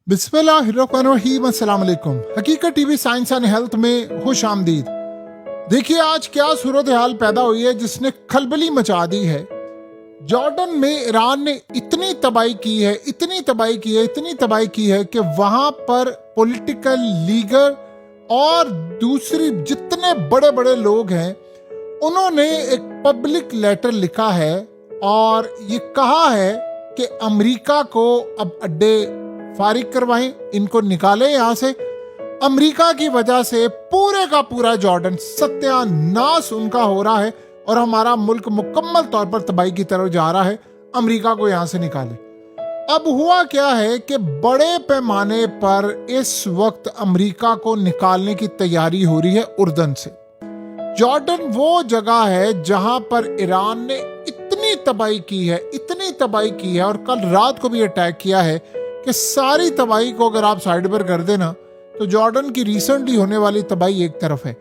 बिस्मिल्लाहिर्रहमानिर्रहीम, अस्सलाम वालेकुम। हकीकत टीवी साइंस एंड हेल्थ में खुश आमदीद। देखिए आज क्या सूरत हाल पैदा हुई है जिसने खलबली मचा दी है। जॉर्डन में ईरान ने इतनी तबाही की है, इतनी तबाही की है, इतनी तबाही की है कि वहां पर पॉलिटिकल लीडर और दूसरी जितने बड़े बड़े लोग हैं उन्होंने एक पब्लिक लेटर लिखा है और ये कहा है कि अमेरिका को अब अड्डे फारिग करवाएं, इनको निकालें यहाँ से। अमेरिका की वजह से पूरे का पूरा जॉर्डन सत्यानाश उनका हो रहा है और हमारा मुल्क मुकम्मल तौर पर तबाही की तरफ जा रहा है। अमेरिका को यहाँ से निकालें। अब हुआ क्या है कि बड़े पैमाने पर इस वक्त अमेरिका को निकालने की तैयारी हो रही है उर्दन से। जॉर्डन वो जगह है जहां पर ईरान ने इतनी तबाही की है, इतनी तबाही की है और कल रात को भी अटैक किया है कि सारी तबाही को अगर आप साइड पर कर देना तो जॉर्डन की रिसेंटली होने वाली तबाही एक तरफ है।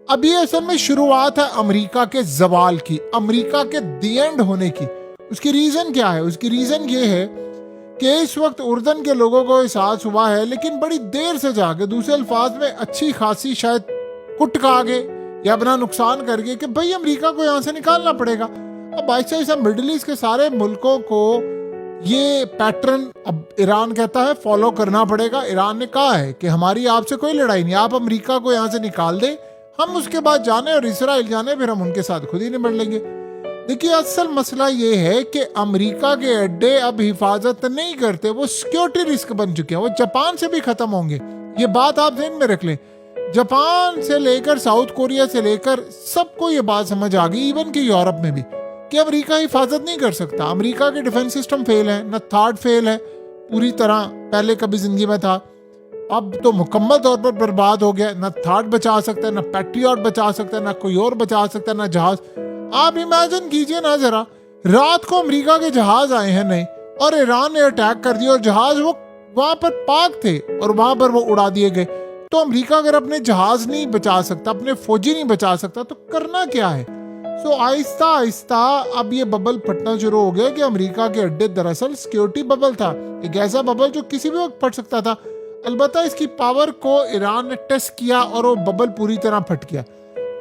अब ये असल में शुरुआत है अमेरिका के जवाल की, अमेरिका के दी एंड होने की। उसकी रीजन क्या है? उसकी रीजन ये है कि इस वक्त उर्दन के लोगों को एहसास हुआ है, लेकिन बड़ी देर से जाके, दूसरे अल्फाज में अच्छी खासी शायद कुट खा गए या अपना नुकसान कर गए कि भाई अमेरिका को यहाँ से निकालना पड़ेगा। अब ऐसा मिडिल ईस्ट के सारे मुल्कों को ये पैटर्न अब ईरान कहता है फॉलो करना पड़ेगा। ईरान ने कहा है कि हमारी आपसे कोई लड़ाई नहीं, आप अमेरिका को यहाँ से निकाल दे, हम उसके बाद जाने और इसराइल जाने, फिर हम उनके साथ खुद ही निपट लेंगे। देखिए असल मसला ये है कि अमेरिका के अड्डे अब हिफाजत नहीं करते, वो सिक्योरिटी रिस्क बन चुके हैं। वो जापान से भी खत्म होंगे, ये बात आप ध्यान में रख लें। जापान से लेकर साउथ कोरिया से लेकर सबको ये बात समझ आ गई, इवन कि यूरोप में भी, कि अमेरिका हिफाजत नहीं कर सकता। अमेरिका के डिफेंस सिस्टम फेल है, न थर्ड फेल है पूरी तरह, पहले कभी जिंदगी में था, अब तो मुकम्मल तौर पर बर्बाद हो गया। न थर्ड बचा सकता है, न पैट्रियट बचा सकता है, न कोई और बचा सकता है, न जहाज। आप इमेजिन कीजिए ना जरा, रात को अमेरिका के जहाज आए हैं नहीं और ईरान ने अटैक कर दिया और जहाज वो वहां पर पाक थे और वहां पर वो उड़ा दिए गए। तो अमेरिका अगर अपने जहाज नहीं बचा सकता, अपने फौजी नहीं बचा सकता, तो करना क्या है? सो आहिस्ता आहिस्ता अब ये बबल फटना शुरू हो गया कि अमेरिका के अड्डे दरअसल सिक्योरिटी बबल था, एक ऐसा बबल जो किसी भी वक्त फट सकता था। अलबत्ता इसकी पावर को ईरान ने टेस्ट किया और वो बबल पूरी तरह फट गया।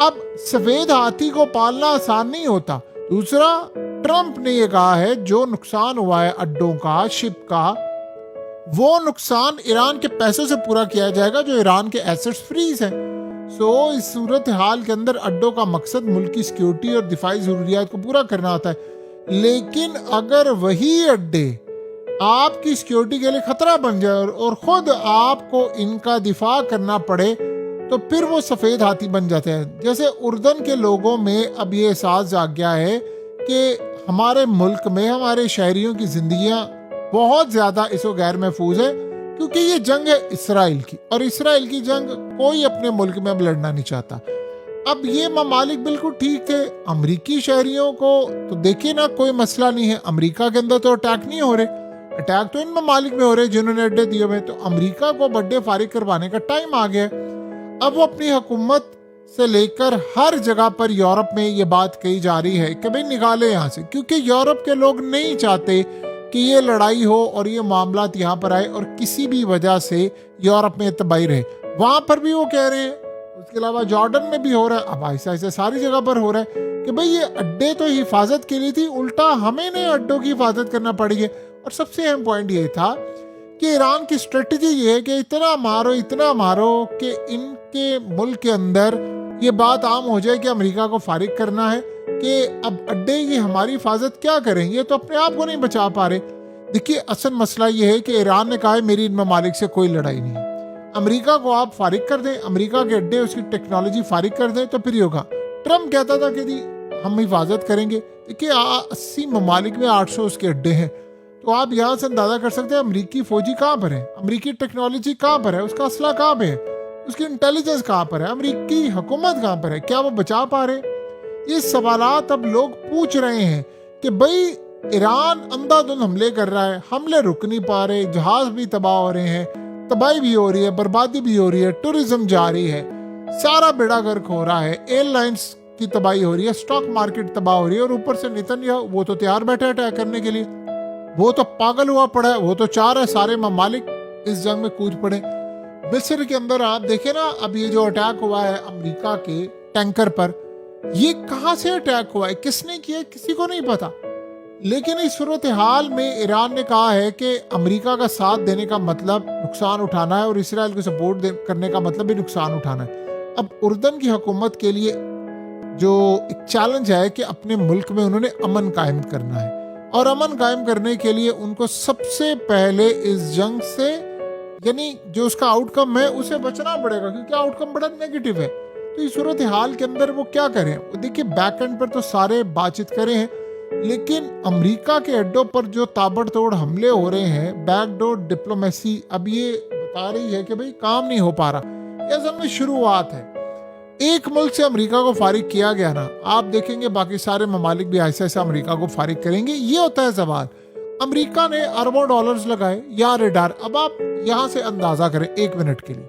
अब सफेद हाथी को पालना आसान नहीं होता। दूसरा, ट्रंप ने ये कहा है जो नुकसान हुआ है अड्डों का, शिप का, वो नुकसान ईरान के पैसों से पूरा किया जाएगा जो ईरान के एसेट्स फ्रीज है। इस सूरत हाल के अंदर अड्डों का मकसद मुल्क की सिक्योरिटी और दिफाई जरूरियात को पूरा करना होता है। लेकिन अगर वही अड्डे आपकी सिक्योरिटी के लिए खतरा बन जाए और खुद आपको इनका दिफा करना पड़े तो फिर वो सफेद हाथी बन जाते हैं। जैसे उर्दन के लोगों में अब ये एहसास जाग गया है कि हमारे मुल्क में हमारे शहरियों की जिंदगियां बहुत ज्यादा इसको गैर महफूज है, क्योंकि ये जंग है इसराइल की, और इसराइल की जंग कोई अपने मुल्क में अब लड़ना नहीं चाहता। अब ये ममालिक बिल्कुल ठीक थे, अमरीकी शहरियों को तो देखिए ना कोई मसला नहीं है, अमेरिका के अंदर तो अटैक नहीं हो रहे, अटैक तो इन ममालिक में हो रहे जिन्होंने अड्डे दिए हुए। तो अमेरिका को अड्डे फारिग करवाने का टाइम आ गया। अब वो अपनी हुकूमत से लेकर हर जगह पर यूरोप में ये बात कही जा रही है कि भाई निकाले यहाँ से, क्योंकि यूरोप के लोग नहीं चाहते कि ये लड़ाई हो और ये मामला यहाँ पर आए और किसी भी वजह से यूरोप में तबाही रहे। वहां पर भी वो कह रहे हैं, उसके अलावा जॉर्डन में भी हो रहा है, अब ऐसा ऐसा सारी जगह पर हो रहा है कि भाई ये अड्डे तो हिफाजत के लिए थी, उल्टा हमें ने अड्डों की हिफाजत करना पड़ी है। और सबसे अहम पॉइंट ये था कि ईरान की स्ट्रेटजी ये है कि इतना मारो कि इनके मुल्क के अंदर ये बात आम हो जाए कि अमेरिका को फारिग करना है, कि अब अड्डे की हमारी हिफाजत क्या करें, ये तो अपने आप को नहीं बचा पा रहे। देखिए असल मसला ये है कि ईरान ने कहा है मेरी इन ममालिक से कोई लड़ाई नहीं है, अमेरिका को आप फारिग कर दें, अमेरिका के अड्डे उसकी टेक्नोलॉजी फारिग कर दें तो फिर होगा। ट्रम्प कहता था कि हम हिफाजत करेंगे। देखिए 80 ममालिक में 800 उसके अड्डे हैं, तो आप यहाँ से अंदाजा कर सकते हैं अमरीकी फौजी कहाँ पर है, अमरीकी टेक्नोलॉजी कहाँ पर है, उसका असला कहाँ पे है, उसकी इंटेलिजेंस कहाँ पर है, अमरीकी हुकूमत कहाँ पर है, क्या वो बचा पा रहे? ये सवालात अब लोग पूछ रहे हैं कि भाई ईरान अंधाधुंध हमले कर रहा है, हमले रुक नहीं पा रहे, जहाज भी तबाह हो रहे हैं, तबाही भी हो रही है, बर्बादी भी हो रही है, टूरिज्म जा रही है, सारा बेड़ा गर्क हो रहा है, एयरलाइंस की तबाही हो रही है, स्टॉक मार्केट तबाह हो रही है, और ऊपर से नेतन्याहू वो तो तैयार बैठे अटैक करने के लिए, वो तो पागल हुआ पड़ा है, वो तो चाह रहा है सारे ममालिक इस जंग में कूद पड़े। मिस्र के अंदर आप देखें ना, अब ये जो अटैक हुआ है अमेरिका के टैंकर पर, ये कहां से अटैक हुआ है, किसने किया, किसी को नहीं पता। लेकिन इस सूरत हाल में ईरान ने कहा है कि अमेरिका का साथ देने का मतलब नुकसान उठाना है और इसराइल को सपोर्ट करने का मतलब भी नुकसान उठाना है। अब उर्दन की हुकूमत के लिए जो एक चैलेंज है कि अपने मुल्क में उन्होंने अमन कायम करना है, और अमन कायम करने के लिए उनको सबसे पहले इस जंग से, यानी जो उसका आउटकम है उसे बचना पड़ेगा, क्योंकि आउटकम बड़ा नेगेटिव है। तो इस सूरत हाल के अंदर वो क्या करें, देखिए बैक एंड पर तो सारे बातचीत करे हैं, लेकिन अमेरिका के अड्डों पर जो ताबड़तोड़ हमले हो रहे हैं, बैकडोर डिप्लोमेसी अब ये बता रही है कि भाई काम नहीं हो पा रहा। यह असल में शुरुआत है। एक मुल्क से अमेरिका को फारिग किया गया ना, आप देखेंगे बाकी सारे ममालिक भी ऐसे ऐसे अमेरिका को फारिग करेंगे। ये होता है सवाल। अमेरिका ने अरबों डॉलर्स लगाए या रेडार। अब आप यहां से अंदाजा करें 1 मिनट के लिए,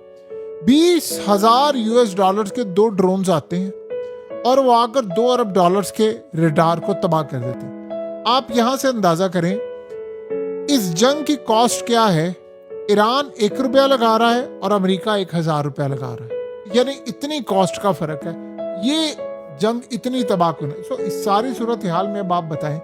20,000 यूएस डॉलर्स के 2 ड्रोन्स आते हैं और वो आकर 2 अरब डॉलर्स के रेडार को तबाह कर देते हैं। आप यहां से अंदाजा करें इस जंग की कॉस्ट क्या है। ईरान 1 रुपया लगा रहा है और अमेरिका 1,000 रुपया लगा रहा है, यानी इतनी कॉस्ट का फर्क है। ये जंग इतनी तबाहकुन है। सो इस सारी सूरत हाल में अब आप बताएं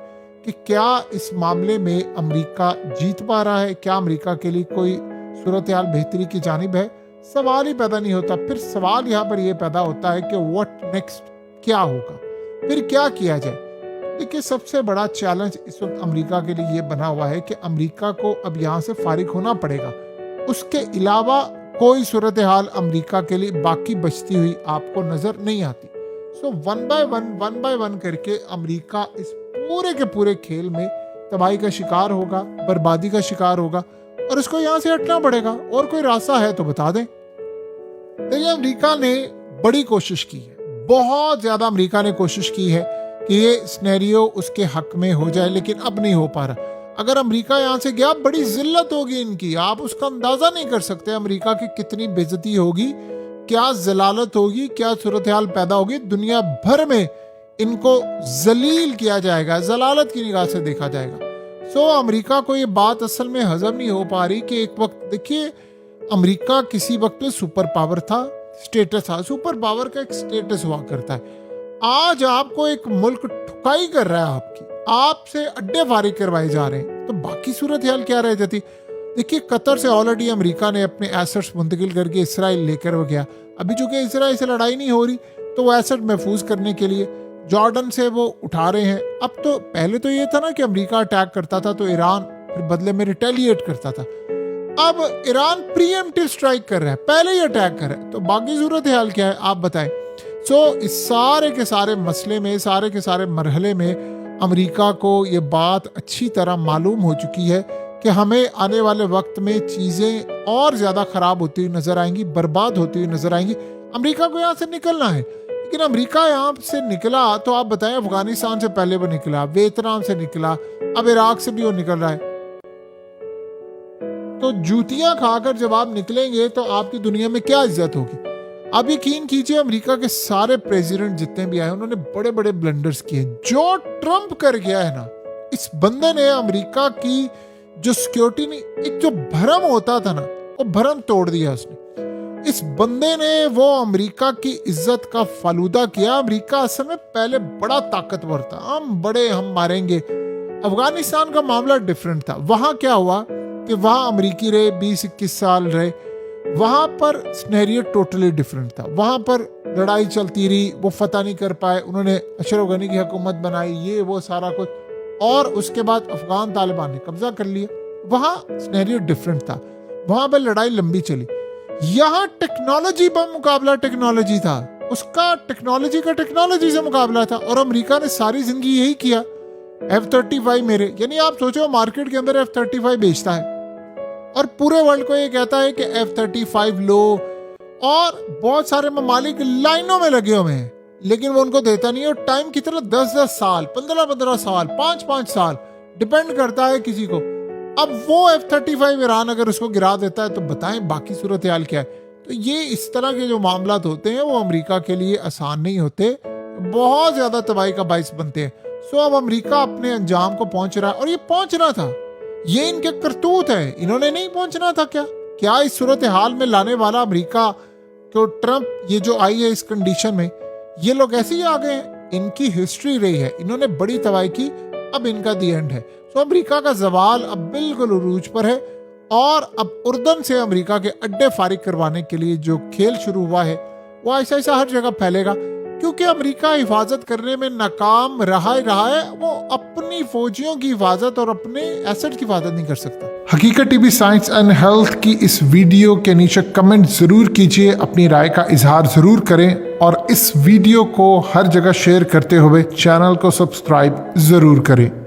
कि क्या इस मामले में अमेरिका जीत पा रहा है, क्या अमेरिका के लिए कोई सूरत हाल बेहतरी की जानिब है? सवाल ही पैदा नहीं होता। फिर सवाल यहाँ पर यह पैदा होता है कि व्हाट नेक्स्ट, क्या होगा, फिर क्या किया जाए। देखिए सबसे बड़ा चैलेंज इस वक्त अमेरिका के लिए ये बना हुआ है कि अमेरिका को अब यहाँ से फारिग होना पड़ेगा। उसके अलावा कोई सूरत हाल अमेरिका के लिए बाकी बचती हुई आपको नजर नहीं आती। सो वन बाय वन करके अमेरिका इस पूरे के पूरे खेल में तबाही का शिकार होगा, बर्बादी का शिकार होगा, और इसको यहाँ से हटना पड़ेगा। और कोई रास्ता है तो बता दें। देखिए अमेरिका ने बड़ी कोशिश की है, बहुत ज्यादा अमेरिका ने कोशिश की है कि ये सिनेरियो उसके हक में हो जाए, लेकिन अब नहीं हो पा रहा। अगर अमेरिका यहाँ से गया बड़ी जिल्लत होगी इनकी, आप उसका अंदाजा नहीं कर सकते अमेरिका की कितनी बेइज्जती होगी, क्या जलालत होगी, क्या सूरत हाल पैदा होगी। दुनिया भर में इनको जलील किया जाएगा, जलालत की निगाह से देखा जाएगा। सो अमेरिका को ये बात असल में हजम नहीं हो पा रही कि एक वक्त, देखिए अमेरिका किसी वक्त में सुपर पावर था, स्टेटस था, सुपर पावर का एक स्टेटस हुआ करता है। आज आपको एक मुल्क ठुकाई कर रहा है, आपकी आपसे अड्डे फारिग करवाए जा रहे हैं, तो बाकी सूरत हाल क्या रह जाती। देखिए कतर से ऑलरेडी अमेरिका ने अपने एसेट्स मुंतकिल करके इसराइल लेकर वो गया। अभी चूंकि इसराइल से लड़ाई नहीं हो रही तो वो एसेट महफूज करने के लिए जॉर्डन से वो उठा रहे हैं। अब तो पहले तो ये था ना कि अमेरिका अटैक करता था तो ईरान फिर बदले में रिटेलिएट करता था। अब ईरान प्रीएम्प्टिव स्ट्राइक कर रहा है, पहले ही अटैक कर रहा है, तो बाकी सूरत हाल क्या है आप बताएं। सो इस सारे के सारे मसले में, सारे के सारे मरहले में अमेरिका को ये बात अच्छी तरह मालूम हो चुकी है कि हमें आने वाले वक्त में चीज़ें और ज़्यादा ख़राब होती हुई नज़र आएंगी, बर्बाद होती हुई नज़र आएंगी। अमेरिका को यहाँ से निकलना है, लेकिन अमेरिका यहाँ से निकला तो आप बताएं, अफगानिस्तान से पहले वो निकला, वियतनाम से निकला, अब इराक से भी वो निकल रहा है। तो जूतियां खाकर जब आप निकलेंगे तो आपकी दुनिया में क्या इज्जत होगी। अब यकीन कीजिए अमेरिका के सारे प्रेसिडेंट जितने भी आए उन्होंने बड़े बड़े ब्लंडर्स किए। जो ट्रंप कर गया है ना, इस बंदे ने अमेरिका की जो सिक्योरिटी ने एक जो भरम होता था ना, वो भरम तोड़ दिया उसने। इस बंदे ने वो अमेरिका की इज्जत का फालूदा किया। अमेरिका असल में पहले बड़ा ताकतवर था, हम मारेंगे। अफगानिस्तान का मामला डिफरेंट था। वहां क्या हुआ कि वहां अमेरिकी रहे 20-21 साल रहे, वहां पर सिनेरियो टोटली डिफरेंट था। वहां पर लड़ाई चलती रही, वो फतह नहीं कर पाए, उन्होंने अशरफ गनी की हुकूमत बनाई, ये वो सारा कुछ, और उसके बाद अफगान तालिबान ने कब्जा कर लिया। वहां सिनेरियो डिफरेंट था, वहां पर लड़ाई लंबी चली। यहाँ टेक्नोलॉजी पर मुकाबला टेक्नोलॉजी था, उसका टेक्नोलॉजी का टेक्नोलॉजी से मुकाबला था, और अमेरिका ने सारी जिंदगी यही किया। F-35 मेरे, यानी आप सोचो मार्केट के अंदर F-35 बेचता है और पूरे वर्ल्ड को ये कहता है कि F-35 लो, और बहुत सारे ममालिक लाइनों में लगे हुए हैं, लेकिन वो उनको देता नहीं। और टाइम कितना, 10-10 साल, 15-15 साल, 5-5 साल, डिपेंड करता है किसी को। अब वो F-35 ईरान अगर उसको गिरा देता है तो बताएं बाकी सूरत हाल क्या है। तो ये इस तरह के जो मामला होते हैं वो अमेरिका के लिए आसान नहीं होते, बहुत ज्यादा तबाही का बाइस बनते हैं। सो अब अमेरिका अपने अंजाम को पहुंच रहा है, और ये पहुंचना था, ये इनके करतूत है, इन्होंने नहीं पहुंचना था क्या। क्या इस सूरत हाल में लाने वाला अमेरिका को ट्रंप ये जो आई है इस कंडीशन में, ये लोग ऐसे ही आ गए हैं? इनकी हिस्ट्री रही है, इन्होंने बड़ी तबाही की, अब इनका दी एंड है। तो अमेरिका का जवाल अब बिल्कुल उरूज पर है और अब उर्दन से अमेरिका के अड्डे फारिग करवाने के लिए जो खेल शुरू हुआ है वो ऐसा ऐसा हर जगह फैलेगा, क्योंकि अमेरिका हिफाजत करने में नाकाम रहा है। वो अपनी फौजियों की हिफाजत और अपने एसेट की हिफाजत नहीं कर सकता। हकीकत टीवी साइंस एंड हेल्थ की इस वीडियो के नीचे कमेंट जरूर कीजिए, अपनी राय का इजहार जरूर करें और इस वीडियो को हर जगह शेयर करते हुए चैनल को सब्सक्राइब जरूर करें।